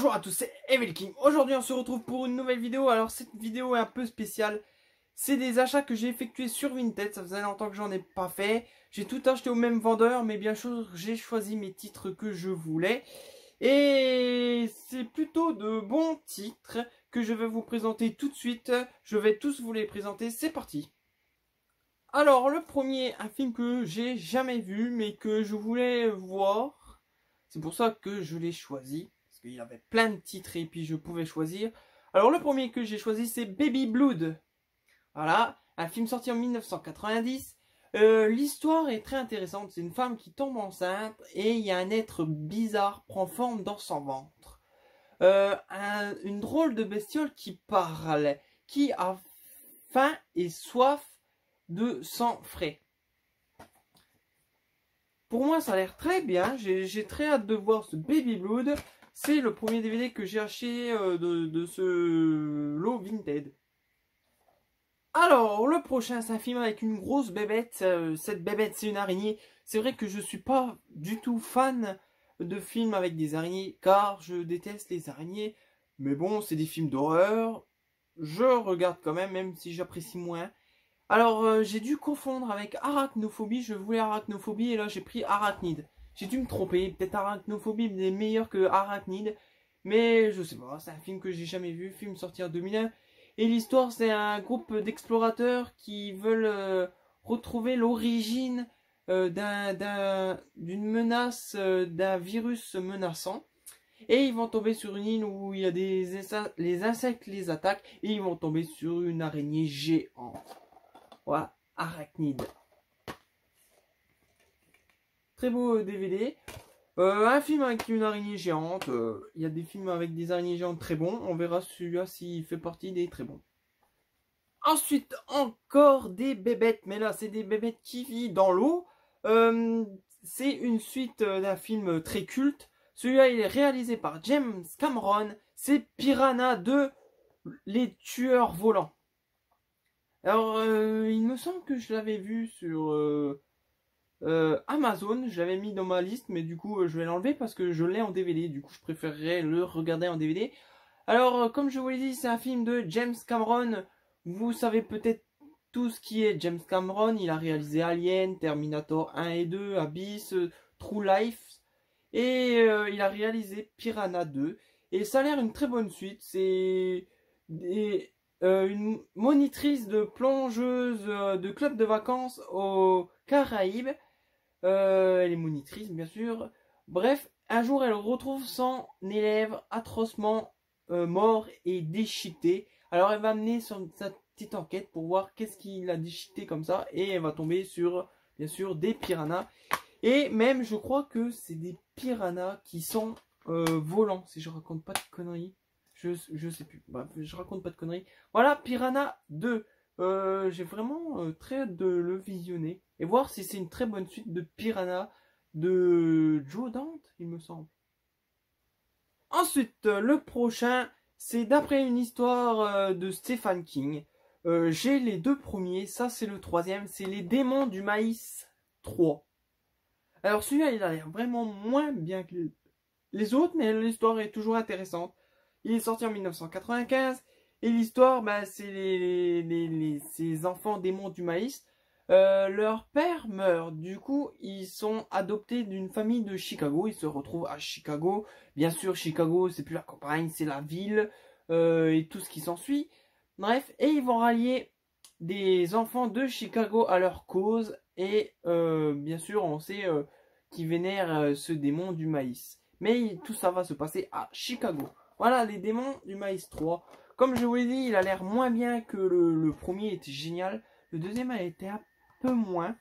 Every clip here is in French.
Bonjour à tous, c'est Evelking. Aujourd'hui on se retrouve pour une nouvelle vidéo. Alors cette vidéo est un peu spéciale. C'est des achats que j'ai effectués sur Vinted. Ça faisait longtemps que j'en ai pas fait. J'ai tout acheté au même vendeur, mais bien sûr j'ai choisi mes titres que je voulais. Et c'est plutôt de bons titres que je vais vous présenter tout de suite. Je vais tous vous les présenter, c'est parti. Alors le premier, un film que j'ai jamais vu mais que je voulais voir. C'est pour ça que je l'ai choisi. Parce qu'il y avait plein de titres et puis je pouvais choisir. Alors le premier que j'ai choisi c'est Baby Blood. Voilà, un film sorti en 1990. L'histoire est très intéressante. C'est une femme qui tombe enceinte et il y a un être bizarre prend forme dans son ventre. Une drôle de bestiole qui parle, qui a faim et soif de sang frais. Pour moi ça a l'air très bien, j'ai très hâte de voir ce Baby Blood. C'est le premier DVD que j'ai acheté de ce lot Vinted. Alors le prochain c'est un film avec une grosse bébête. Cette bébête c'est une araignée. C'est vrai que je suis pas du tout fan de films avec des araignées car je déteste les araignées. Mais bon, c'est des films d'horreur, je regarde quand même, même si j'apprécie moins. Alors, j'ai dû confondre avec Arachnophobie. Je voulais Arachnophobie et là, j'ai pris Arachnide. J'ai dû me tromper. Peut-être Arachnophobie est meilleur que Arachnide. Mais je sais pas, c'est un film que j'ai jamais vu. Film sorti en 2001. Et l'histoire, c'est un groupe d'explorateurs qui veulent retrouver l'origine d'une menace, d'un virus menaçant. Et ils vont tomber sur une île où il y a les insectes les attaquent. Et ils vont tomber sur une araignée géante. Voilà, Arachnide. Très beau DVD. Un film avec une araignée géante. Il y a des films avec des araignées géantes très bons. On verra celui-là s'il fait partie des très bons. Ensuite, encore des bébêtes. Mais là, c'est des bébêtes qui vivent dans l'eau. C'est une suite d'un film très culte. Celui-là, il est réalisé par James Cameron. C'est Piranha 2, les tueurs volants. Alors, il me semble que je l'avais vu sur Amazon. Je l'avais mis dans ma liste, mais du coup, je vais l'enlever parce que je l'ai en DVD. Du coup, je préférerais le regarder en DVD. Alors, comme je vous l'ai dit, c'est un film de James Cameron. Vous savez peut-être tout ce qui est James Cameron. Il a réalisé Alien, Terminator 1 et 2, Abyss, True Life. Et il a réalisé Piranha 2. Et ça a l'air une très bonne suite. C'est une monitrice de plongeuse de club de vacances aux Caraïbes. Elle est monitrice, bien sûr. Bref, un jour, elle retrouve son élève atrocement mort et déchiqueté. Alors, elle va mener sa petite enquête pour voir qu'est-ce qui l'a déchiqueté comme ça. Et elle va tomber sur, bien sûr, des piranhas. Et même, je crois que c'est des piranhas qui sont volants, si je raconte pas de conneries. Je sais plus. Bref, je raconte pas de conneries. Voilà, Piranha 2. J'ai vraiment très hâte de le visionner. Et voir si c'est une très bonne suite de Piranha de Joe Dante, il me semble. Ensuite, le prochain, c'est d'après une histoire de Stephen King. J'ai les deux premiers. Ça, c'est le troisième. C'est Les Démons du Maïs 3. Alors, celui-là, il a l'air vraiment moins bien que les autres, mais l'histoire est toujours intéressante. Il est sorti en 1995 et l'histoire, bah, c'est ces enfants démons du maïs. Leur père meurt, du coup ils sont adoptés d'une famille de Chicago. Ils se retrouvent à Chicago. Bien sûr, Chicago c'est plus la campagne, c'est la ville et tout ce qui s'ensuit. Bref, et ils vont rallier des enfants de Chicago à leur cause. Et bien sûr on sait qu'ils vénèrent ce démon du maïs. Mais tout ça va se passer à Chicago. Voilà, Les Démons du Maïs 3. Comme je vous l'ai dit, il a l'air moins bien que le premier était génial. Le deuxième a été un peu moins.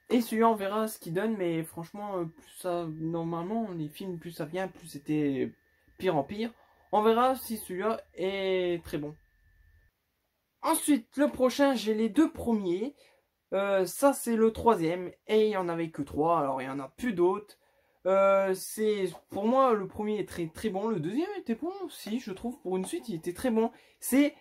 Et celui-là, on verra ce qu'il donne. Mais franchement, plus ça, normalement, les films, plus ça vient, plus c'était pire en pire. On verra si celui-là est très bon. Ensuite, le prochain, j'ai les deux premiers. Ça, c'est le troisième. Et il n'y en avait que trois. Alors, il n'y en a plus d'autres. Pour moi le premier est très très bon, le deuxième était bon aussi, je trouve, pour une suite il était très bon. C'est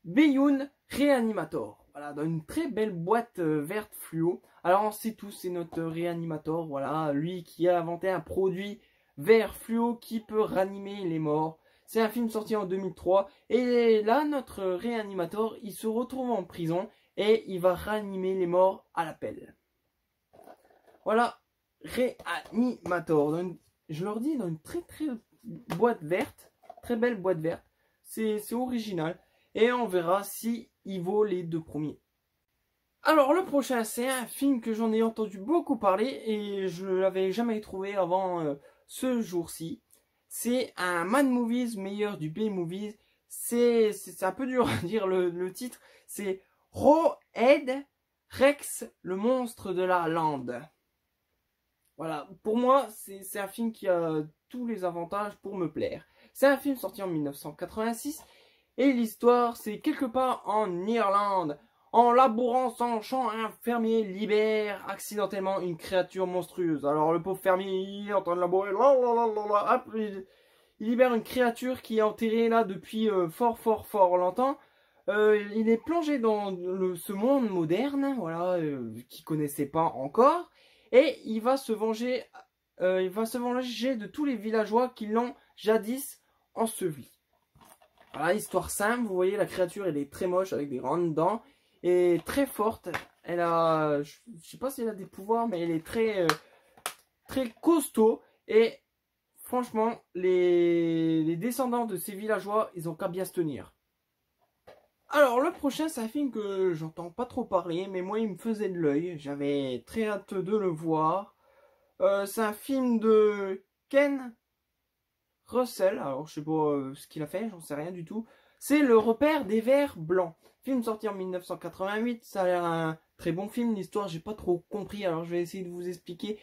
Beyond Reanimator, voilà, dans une très belle boîte verte fluo. Alors on sait tous, c'est notre Reanimator, voilà, lui qui a inventé un produit vert fluo qui peut ranimer les morts. C'est un film sorti en 2003. Et là, notre réanimateur, il se retrouve en prison et il va réanimer les morts à l'appel. Voilà, réanimateur. Je leur dis dans une très boîte verte, très belle boîte verte. C'est original. Et on verra si il vaut les 2 premiers. Alors le prochain, c'est un film que j'en ai entendu beaucoup parler et je l'avais jamais trouvé avant ce jour-ci. C'est un Mad Movies meilleur du B-Movies. C'est un peu dur à dire le titre. C'est Rawhead Rex, le monstre de la lande. Voilà, pour moi, c'est un film qui a tous les avantages pour me plaire. C'est un film sorti en 1986 et l'histoire, c'est quelque part en Irlande. En labourant son champ, un fermier libère accidentellement une créature monstrueuse. Alors le pauvre fermier, il est en train de labourer, hop, il libère une créature qui est enterrée là depuis fort longtemps. Il est plongé dans ce monde moderne, voilà, qu'il connaissait pas encore. Et il va se venger de tous les villageois qui l'ont jadis enseveli. Voilà, histoire simple, vous voyez la créature elle est très moche avec des grandes dents et très forte. Elle a, je sais pas si elle a des pouvoirs, mais elle est très costaud. Et franchement, les descendants de ces villageois, ils ont qu'à bien se tenir. Alors le prochain, c'est un film que j'entends pas trop parler, mais moi il me faisait de l'œil. J'avais très hâte de le voir. C'est un film de Ken Russell. Alors je sais pas ce qu'il a fait, j'en sais rien du tout. C'est Le Repère des Vers Blancs. Film sorti en 1988. Ça a l'air un très bon film. L'histoire j'ai pas trop compris, alors je vais essayer de vous expliquer.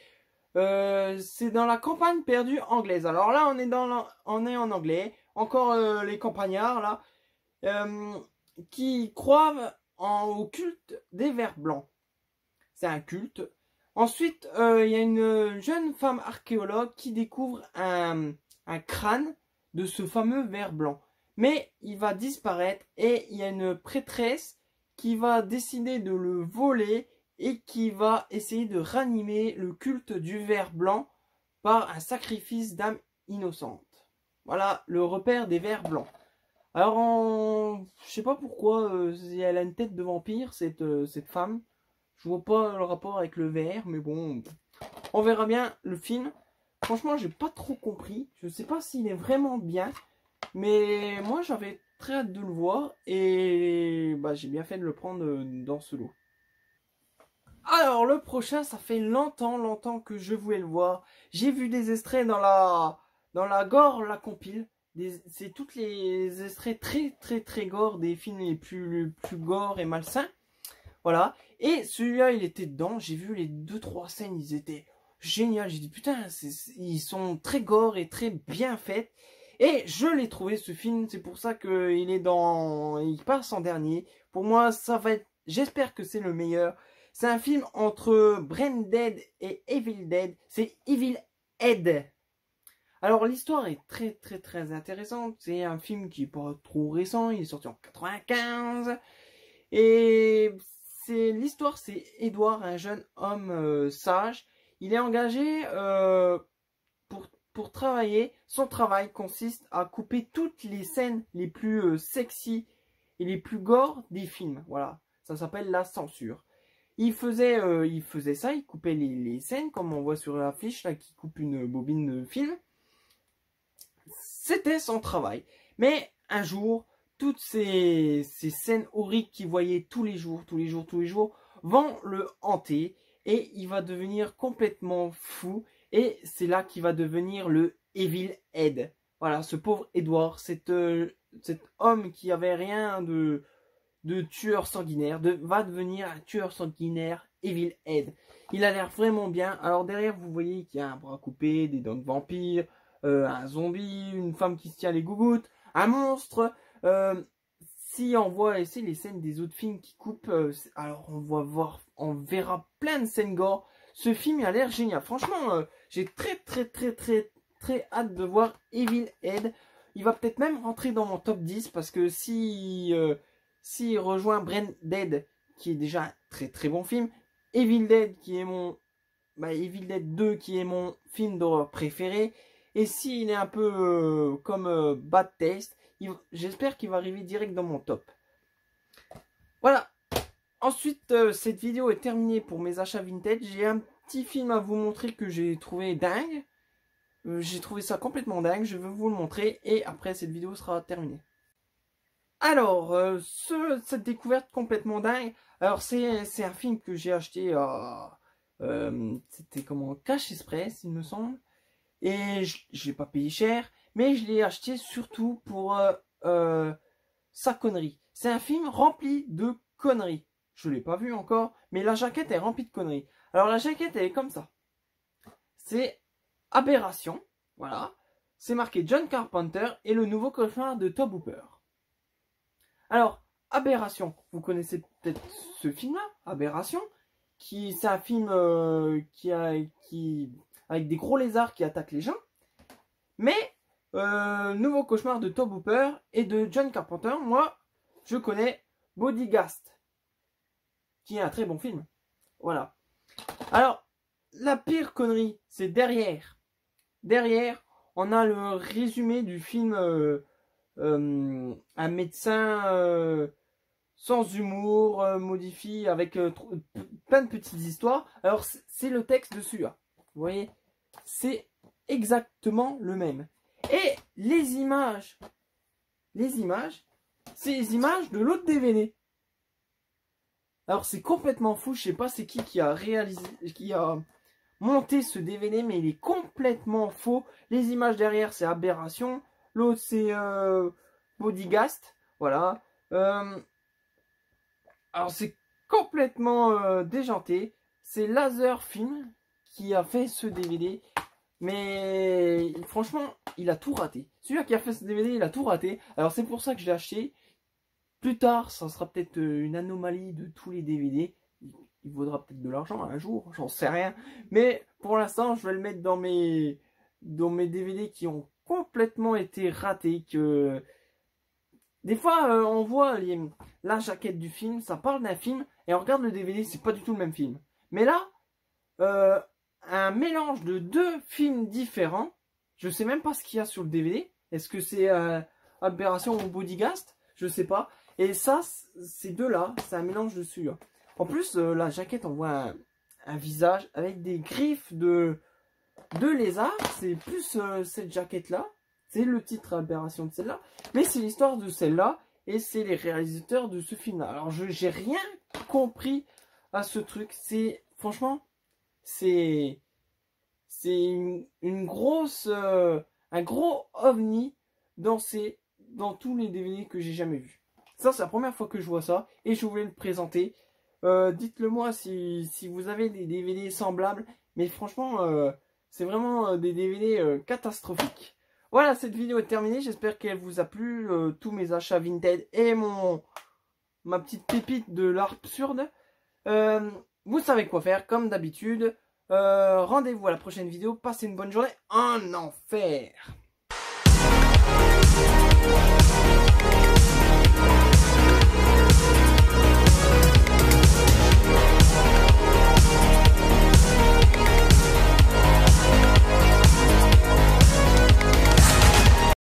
C'est dans la campagne perdue anglaise. Alors là on est en anglais. Encore les campagnards là. Qui croient au culte des vers blancs. C'est un culte. Ensuite, il y a une jeune femme archéologue qui découvre un crâne de ce fameux ver blanc. Mais il va disparaître et il y a une prêtresse qui va décider de le voler et qui va essayer de ranimer le culte du ver blanc par un sacrifice d'âme innocente. Voilà le repère des vers blancs. Alors, je sais pas pourquoi elle a une tête de vampire, cette femme. Je vois pas le rapport avec le verre, mais bon, on verra bien le film. Franchement, j'ai pas trop compris. Je sais pas s'il est vraiment bien, mais moi j'avais très hâte de le voir et bah, j'ai bien fait de le prendre dans ce lot. Alors, le prochain, ça fait longtemps que je voulais le voir. J'ai vu des extraits dans la Gore, la compile. C'est toutes les extraits très gore des films les plus gore et malsains. Voilà. Et celui-là, il était dedans. J'ai vu les 2-3 scènes, ils étaient géniaux. J'ai dit putain, ils sont très gore et très bien faits. Et je l'ai trouvé ce film. C'est pour ça il passe en dernier. Pour moi, ça va être. J'espère que c'est le meilleur. C'est un film entre Brain Dead et Evil Dead. C'est Evil Ed. Alors l'histoire est très intéressante. C'est un film qui est pas trop récent. Il est sorti en 95. Et l'histoire, c'est Edward, un jeune homme sage. Il est engagé pour travailler. Son travail consiste à couper toutes les scènes les plus sexy et les plus gore des films. Voilà, ça s'appelle la censure. Il faisait ça, il coupait les scènes, comme on voit sur l'affiche, là, qui coupe une bobine de film. C'était son travail. Mais un jour, toutes ces scènes horribles qu'il voyait tous les jours, vont le hanter. Et il va devenir complètement fou. Et c'est là qu'il va devenir le Evil Ed. Voilà, ce pauvre Edward, cet homme qui avait rien de tueur sanguinaire, va devenir un tueur sanguinaire Evil Ed. Il a l'air vraiment bien. Alors derrière, vous voyez qu'il y a un bras coupé, des dents de vampire, un zombie, une femme qui se tient les gougouttes, un monstre. Si on voit ici les scènes des autres films qui coupent, alors on verra plein de scènes gore. Ce film il a l'air génial. Franchement, j'ai très hâte de voir Evil Ed. Il va peut-être même rentrer dans mon top 10 parce que s'il rejoint Brain Dead, qui est déjà un très bon film, Evil Dead qui est Evil Dead 2 qui est mon film d'horreur préféré, Et s'il est un peu comme Bad Taste, j'espère qu'il va arriver direct dans mon top. Voilà. Ensuite, cette vidéo est terminée pour mes achats vintage. J'ai un petit film à vous montrer que j'ai trouvé dingue. J'ai trouvé ça complètement dingue. Je vais vous le montrer et après cette vidéo sera terminée. Alors, cette découverte complètement dingue. Alors, c'est un film que j'ai acheté à... c'était comment, Cash Express, il me semble. Et je l'ai pas payé cher. Mais je l'ai acheté surtout pour sa connerie. C'est un film rempli de conneries. Je ne l'ai pas vu encore, mais la jaquette est remplie de conneries. Alors la jaquette elle est comme ça. C'est Aberration, voilà. C'est marqué John Carpenter et le nouveau cauchemar de Tobe Hooper. Alors, Aberration, vous connaissez peut-être ce film-là, Aberration, c'est un film avec des gros lézards qui attaquent les gens. Mais, nouveau cauchemar de Tobe Hooper et de John Carpenter, moi, je connais Bodyguard, qui est un très bon film. Voilà. Alors, la pire connerie, c'est derrière. Derrière, on a le résumé du film un médecin sans humour, modifié, avec plein de petites histoires. Alors, c'est le texte de celui-là. Vous voyez, c'est exactement le même. Et les images, c'est les images de l'autre DVD. Alors c'est complètement fou, je sais pas c'est qui a réalisé, qui a monté ce DVD, mais il est complètement faux. Les images derrière c'est Aberration, l'autre c'est Bodyguard, voilà. Alors c'est complètement déjanté. C'est Laser Film qui a fait ce DVD. Mais franchement, il a tout raté. Celui-là qui a fait ce DVD, il a tout raté. Alors c'est pour ça que je l'ai acheté. Plus tard, ça sera peut-être une anomalie de tous les DVD. Il vaudra peut-être de l'argent un jour, j'en sais rien. Mais pour l'instant, je vais le mettre dans mes DVD qui ont complètement été ratés. Des fois, on voit la jaquette du film, ça parle d'un film, et on regarde le DVD, c'est pas du tout le même film. Mais là, un mélange de deux films différents. Je sais même pas ce qu'il y a sur le DVD. Est-ce que c'est Aberration ou Bodyguard? Je sais pas. Et ça, ces deux-là, c'est un mélange de celui-là. En plus, la jaquette, on voit un visage avec des griffes de lézard. C'est plus cette jaquette-là. C'est le titre Aberration de celle-là. Mais c'est l'histoire de celle-là. Et c'est les réalisateurs de ce film-là. Alors, j'ai rien compris à ce truc. Franchement, c'est une grosse, un gros ovni dans tous les DVD que j'ai jamais vus. Ça, c'est la première fois que je vois ça et je voulais le présenter. Dites-le moi si vous avez des DVD semblables, mais franchement, c'est vraiment des DVD catastrophiques. Voilà, cette vidéo est terminée. J'espère qu'elle vous a plu. Tous mes achats vintage et ma petite pépite de l'absurde. Vous savez quoi faire, comme d'habitude. Rendez-vous à la prochaine vidéo. Passez une bonne journée en enfer.